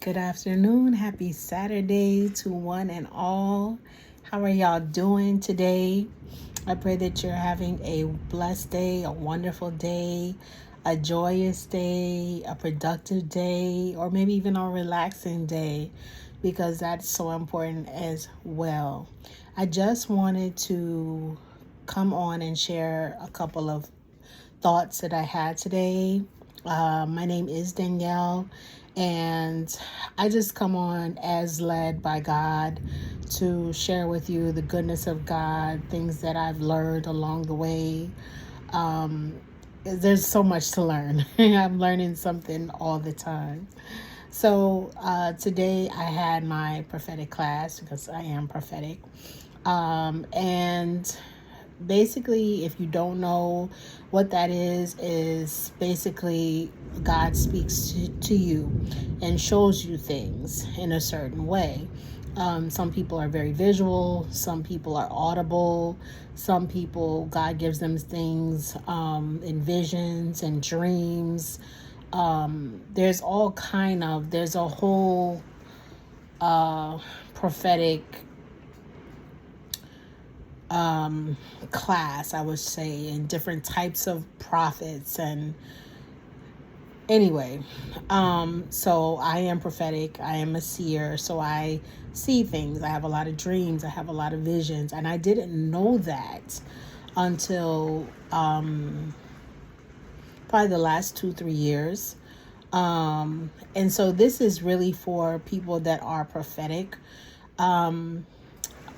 Good afternoon. Happy Saturday to one and all. How are y'all doing today? I pray that you're having a blessed day, a wonderful day, a joyous day, a productive day, or maybe even a relaxing day, because that's so important as well. I just wanted to come on and share a couple of thoughts that I had today. My name is Danielle, and I just come on as led by God to share with you the goodness of God, things that I've learned along the way. There's so much to learn. I'm learning something all the time. So today I had my prophetic class because I am prophetic. And basically, if you don't know what that is basically God speaks to you and shows you things in a certain way. Some people are very visual, some people are audible, some people God gives them things in visions and dreams. There's a whole prophetic class, I would say, in different types of prophets. And anyway, so I am prophetic, I am a seer, so I see things, I have a lot of dreams, I have a lot of visions, and I didn't know that until probably the last 2-3 years. And so this is really for people that are prophetic.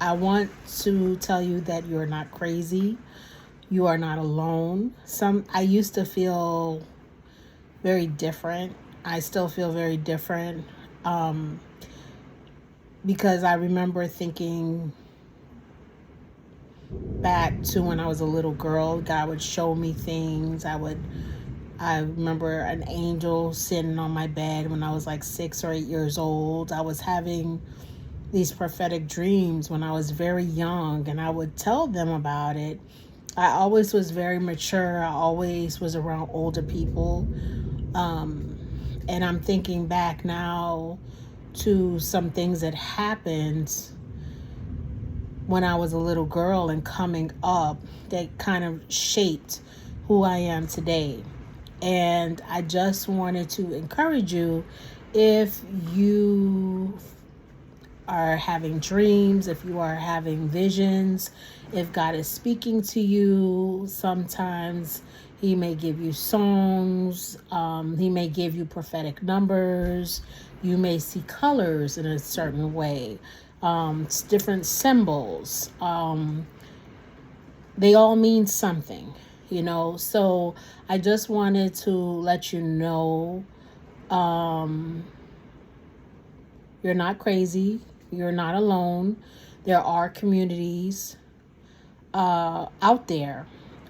I want to tell you that you're not crazy. You are not alone. I used to feel very different. I still feel very different. Because I remember thinking back to when I was a little girl, God would show me things. I remember an angel sitting on my bed when I was like 6 or 8 years old. I was having these prophetic dreams when I was very young, and I would tell them about it. I always was very mature. I always was around older people. And I'm thinking back now to some things that happened when I was a little girl and coming up that kind of shaped who I am today. And I just wanted to encourage you, if you are having dreams, if you are having visions, if God is speaking to you, sometimes He may give you songs, He may give you prophetic numbers, you may see colors in a certain way, different symbols, they all mean something, so I just wanted to let you know, you're not crazy. You're not alone. There are communities out there.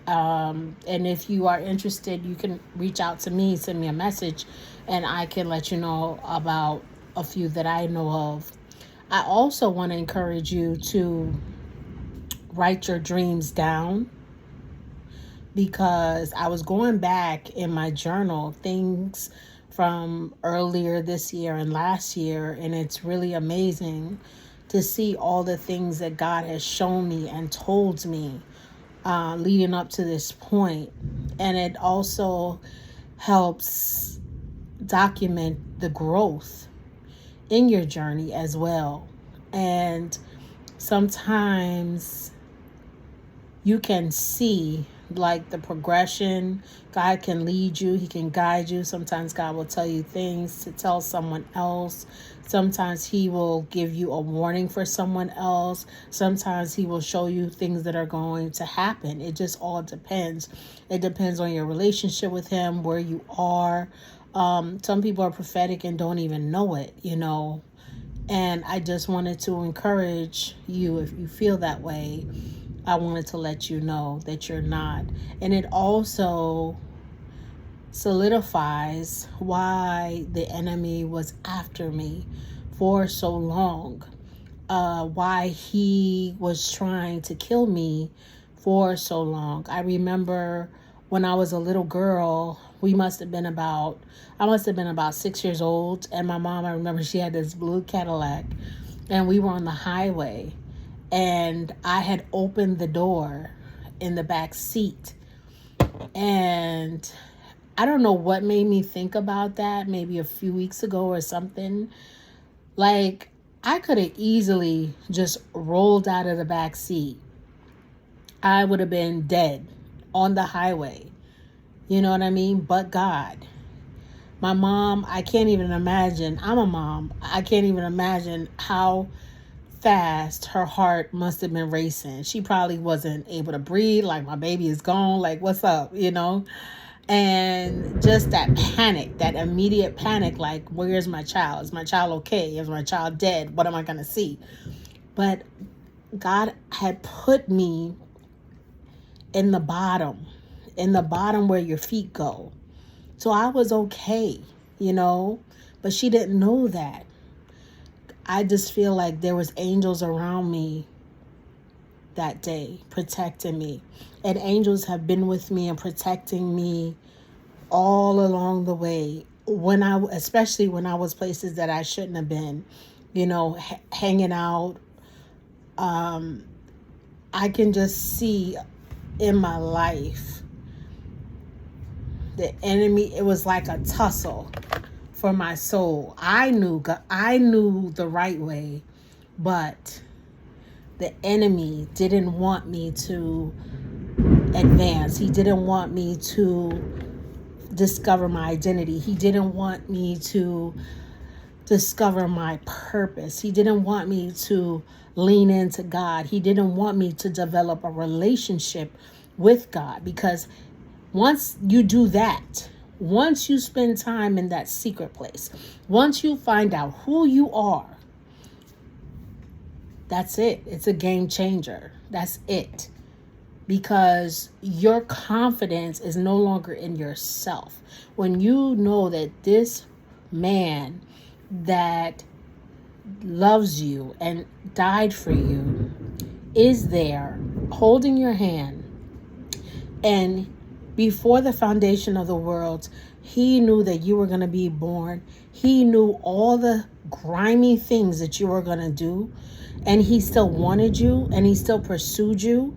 And if you are interested, you can reach out to me, send me a message, and I can let you know about a few that I know of. I also want to encourage you to write your dreams down, because I was going back in my journal, things from earlier this year and last year, and it's really amazing to see all the things that God has shown me and told me leading up to this point. And it also helps document the growth in your journey as well. And sometimes you can see like the progression. God can lead you. He can guide you. Sometimes God will tell you things to tell someone else. Sometimes He will give you a warning for someone else. Sometimes He will show you things that are going to happen. It just all depends. It depends on your relationship with Him, where you are. Some people are prophetic and don't even know it, And I just wanted to encourage you, if you feel that way, I wanted to let you know that you're not. And it also solidifies why the enemy was after me for so long. Why he was trying to kill me for so long. I remember when I was a little girl, I must have been about 6 years old. And my mom, I remember she had this blue Cadillac, and we were on the highway, and I had opened the door in the back seat. And I don't know what made me think about that, maybe a few weeks ago or something. Like, I could have easily just rolled out of the back seat. I would have been dead on the highway. You know what I mean? But God. My mom, I can't even imagine. I'm a mom. I can't even imagine how fast her heart must have been racing. She probably wasn't able to breathe. Like, my baby is gone. Like, what's up? And just that panic, that immediate panic, like, where's my child? Is my child okay? Is my child dead? What am I going to see? But God had put me in the bottom where your feet go. So I was okay, but she didn't know that. I just feel like there was angels around me that day protecting me. And angels have been with me and protecting me all along the way. Especially when I was places that I shouldn't have been, hanging out. I can just see in my life the enemy. It was like a tussle for my soul. I knew the right way, but the enemy didn't want me to advance. He didn't want me to discover my identity. He didn't want me to discover my purpose. He didn't want me to lean into God. He didn't want me to develop a relationship with God, because once you do that, once you spend time in that secret place, once you find out who you are, that's it. It's a game changer. That's it. Because your confidence is no longer in yourself. When you know that this man that loves you and died for you is there holding your hand, and before the foundation of the world, he knew that you were going to be born. He knew all the grimy things that you were going to do, and he still wanted you, and he still pursued you.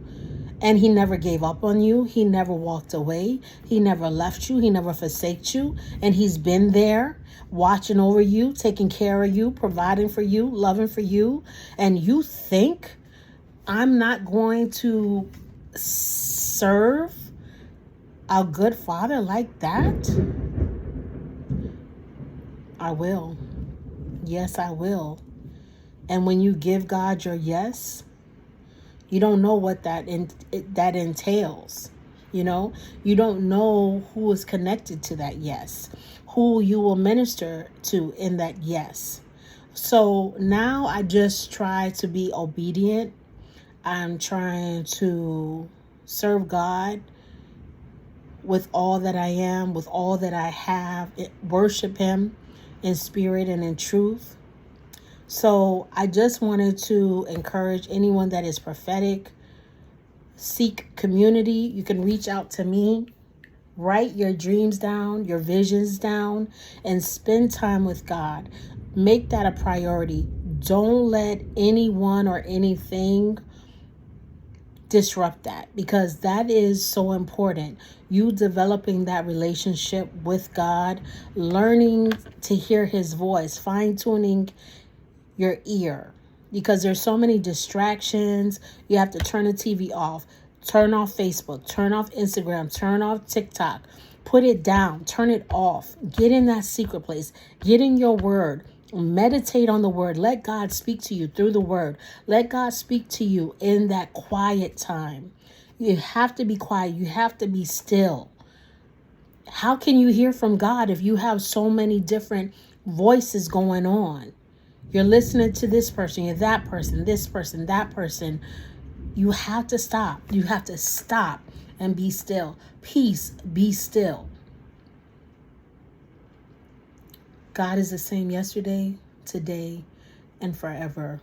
And he never gave up on you. He never walked away. He never left you. He never forsaked you. And he's been there watching over you, taking care of you, providing for you, loving for you. And you think I'm not going to serve a good father like that? I will. Yes, I will. And when you give God your yes, you don't know what that entails. You don't know who is connected to that yes, who you will minister to in that yes. So now I just try to be obedient. I'm trying to serve God with all that I am, with all that I have, worship him in spirit and in truth. So I just wanted to encourage anyone that is prophetic, seek community. You can reach out to me, write your dreams down, your visions down, and spend time with God. Make that a priority. Don't let anyone or anything disrupt that, because that is so important. You developing that relationship with God, learning to hear his voice, fine-tuning your ear, because there's so many distractions. You have to turn the TV off, turn off Facebook, turn off Instagram, turn off TikTok, put it down, turn it off, get in that secret place, get in your word, meditate on the word. Let God speak to you through the word. Let God speak to you in that quiet time. You have to be quiet. You have to be still. How can you hear from God if you have so many different voices going on? You're listening to this person, you're that person, this person, that person. You have to stop. You have to stop and be still. Peace, be still. God is the same yesterday, today, and forever.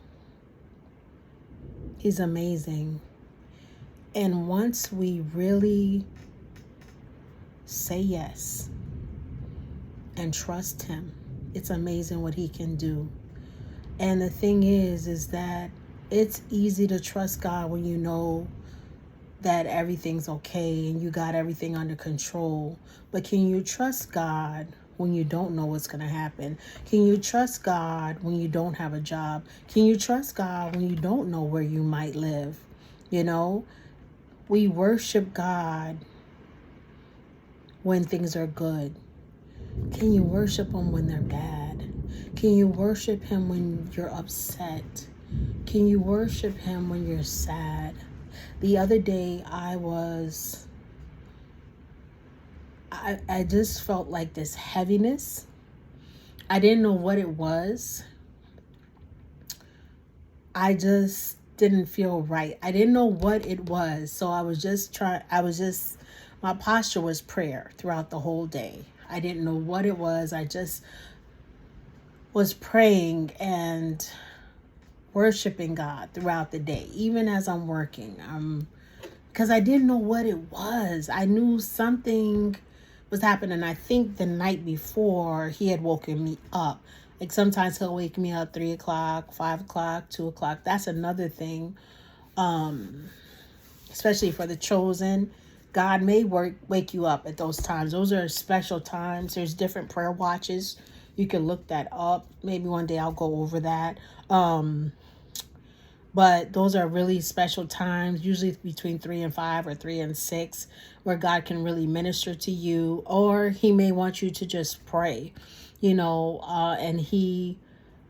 He's amazing. And once we really say yes, and trust him. It's amazing what he can do. And the thing is that it's easy to trust God when you know that everything's okay and you got everything under control. But can you trust God when you don't know what's going to happen? Can you trust God when you don't have a job? Can you trust God when you don't know where you might live? You know, we worship God when things are good. Can you worship him when they're bad? Can you worship him when you're upset? Can you worship him when you're sad? The other day I just felt like this heaviness. I didn't know what it was. I just didn't feel right. I didn't know what it was. So my posture was prayer throughout the whole day. I didn't know what it was. I just was praying and worshiping God throughout the day, even as I'm working. Because I didn't know what it was. I knew something was happening. I think the night before he had woken me up. Like sometimes he'll wake me up 3 o'clock, 5 o'clock, 2 o'clock. That's another thing. Especially for the chosen. God may wake you up at those times. Those are special times. There's different prayer watches. You can look that up. Maybe one day I'll go over that. But those are really special times, usually between 3 and 5 or 3 and 6, where God can really minister to you, or he may want you to just pray, and he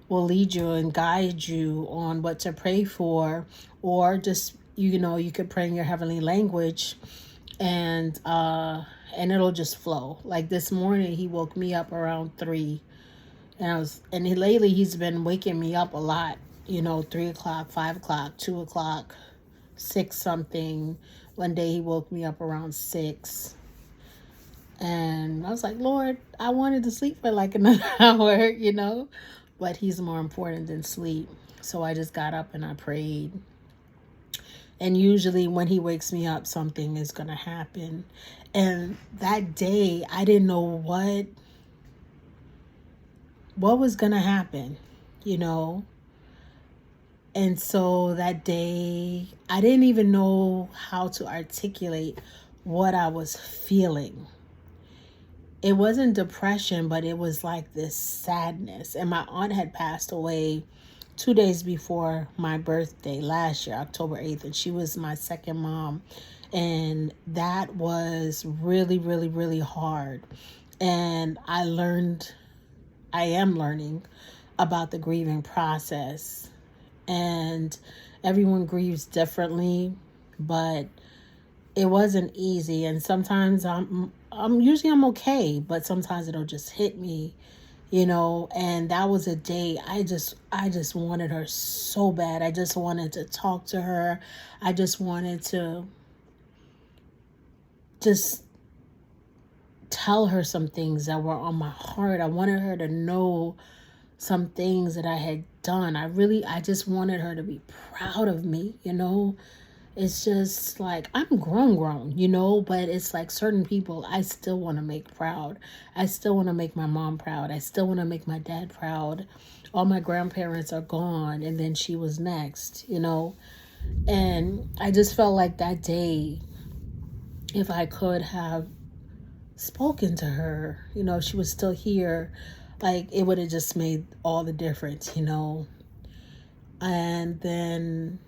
will lead you and guide you on what to pray for, or just, you could pray in your heavenly language and it'll just flow. Like this morning, he woke me up around 3. Lately he's been waking me up a lot, 3 o'clock, 5 o'clock, 2 o'clock, 6 something. One day he woke me up around 6. And I was like, Lord, I wanted to sleep for like another hour, but he's more important than sleep. So I just got up and I prayed. And usually when he wakes me up, something is going to happen. And that day, I didn't know what was going to happen, And so that day, I didn't even know how to articulate what I was feeling. It wasn't depression, but it was like this sadness. And my aunt had passed away 2 days before my birthday last year, October 8th. And she was my second mom. And that was really, really, really hard. And I am learning about the grieving process. And everyone grieves differently, but it wasn't easy. And sometimes I'm okay, but sometimes it'll just hit me, and that was a day I just wanted her so bad. I just wanted to talk to her. I just wanted to just tell her some things that were on my heart. I wanted her to know some things that I had done. I just wanted her to be proud of me, It's just like, I'm grown, but it's like certain people I still want to make proud. I still want to make my mom proud. I still want to make my dad proud. All my grandparents are gone, and then she was next, And I just felt like that day, if I could have spoken to her, if she was still here, like it would have just made all the difference, And then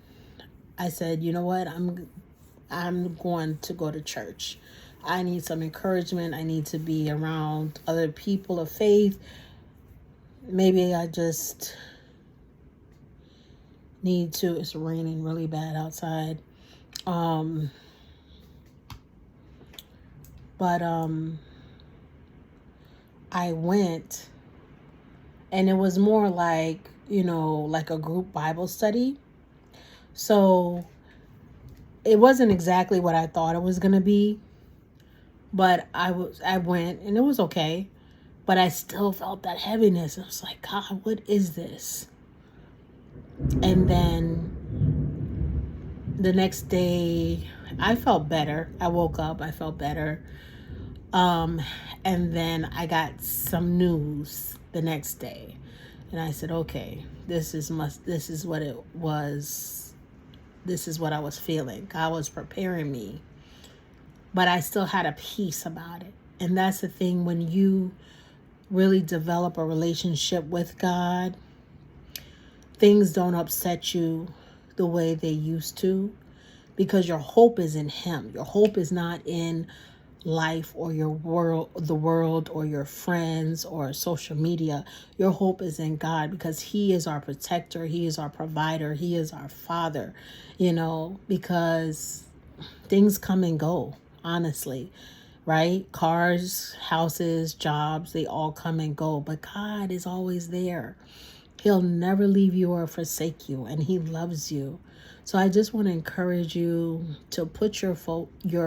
I said, you know what, I'm going to go to church. I need some encouragement. I need to be around other people of faith. Maybe I just need to. It's raining really bad outside. But I went, and it was more like, like a group Bible study. So it wasn't exactly what I thought it was going to be, but I went and it was okay, but I still felt that heaviness. I was like, God, what is this? And then the next day I felt better. I woke up, I felt better. And then I got some news the next day. And I said, okay, this is what it was. This is what I was feeling. God was preparing me. But I still had a peace about it. And that's the thing, when you really develop a relationship with God, things don't upset you the way they used to, because your hope is in Him. Your hope is not in life or your world, the world, or your friends or social media. Your hope is in God, because He is our protector. He is our provider. He is our Father, because things come and go, honestly, right? Cars, houses, jobs, they all come and go, but God is always there. He'll never leave you or forsake you, and He loves you. So I just want to encourage you to put your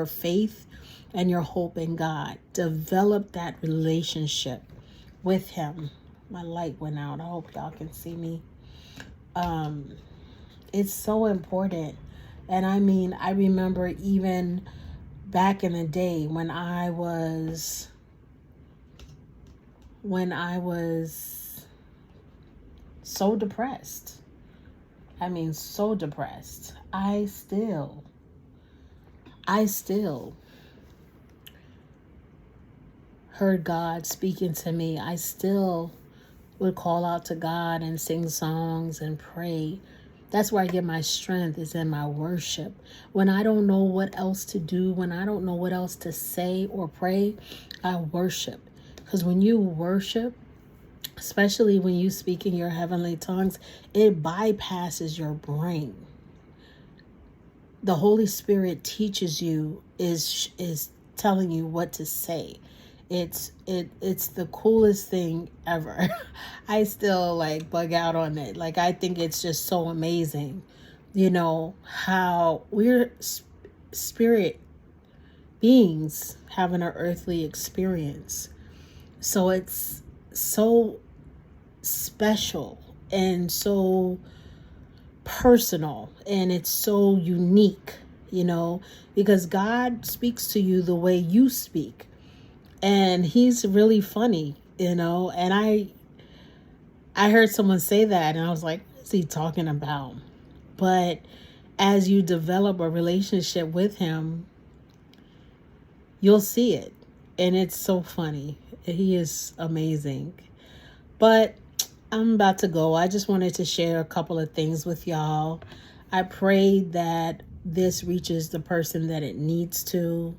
faith and your hope in God. Develop that relationship with Him. My light went out. I hope y'all can see me. It's so important. And I mean, I remember even back in the day when I was so depressed. I mean, so depressed. I still heard God speaking to me. I still would call out to God and sing songs and pray. That's where I get my strength, is in my worship. When I don't know what else to do, when I don't know what else to say or pray, I worship. Because when you worship, especially when you speak in your heavenly tongues, it bypasses your brain. The Holy Spirit teaches you, is telling you what to say. It's the coolest thing ever. I still bug out on it. I think it's just so amazing, how we're spirit beings having an earthly experience. So it's so special and so personal, and it's so unique, because God speaks to you the way you speak. And He's really funny, and I heard someone say that, and I was like, what's he talking about? But as you develop a relationship with Him, you'll see it. And it's so funny. He is amazing. But I'm about to go. I just wanted to share a couple of things with y'all. I pray that this reaches the person that it needs to.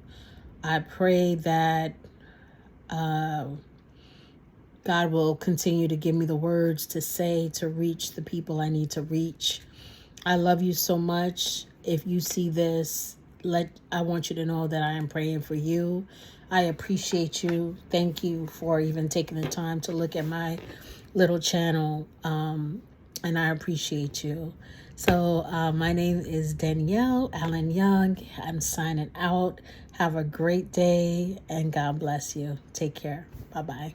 I pray that God will continue to give me the words to say to reach the people I need to reach. I love you so much. If you see this, I want you to know that I am praying for you. I appreciate you. Thank you for even taking the time to look at my little channel. And I appreciate you. So my name is Danielle Allen Young. I'm signing out. Have a great day, and God bless you. Take care. Bye-bye.